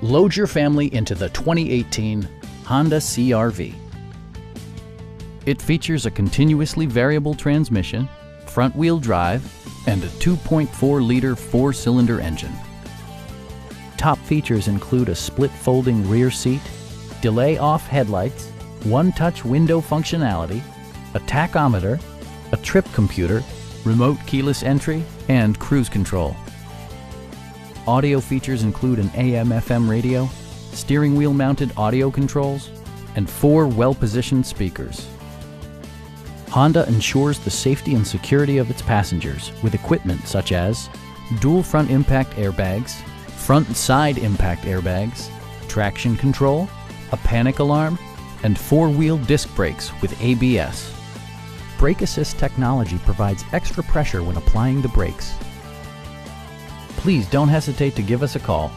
Load your family into the 2018 Honda CR-V. It features a continuously variable transmission, front-wheel drive, and a 2.4-liter four-cylinder engine. Top features include a split folding rear seat, delay-off headlights, one-touch window functionality, a tachometer, a trip computer, remote keyless entry, and cruise control. Audio features include an AM/FM radio, steering wheel mounted audio controls, and 4 well-positioned speakers. Honda ensures the safety and security of its passengers with equipment such as dual front impact airbags, front and side impact airbags, traction control, a panic alarm, and 4-wheel disc brakes with ABS. Brake Assist technology provides extra pressure when applying the brakes. Please don't hesitate to give us a call.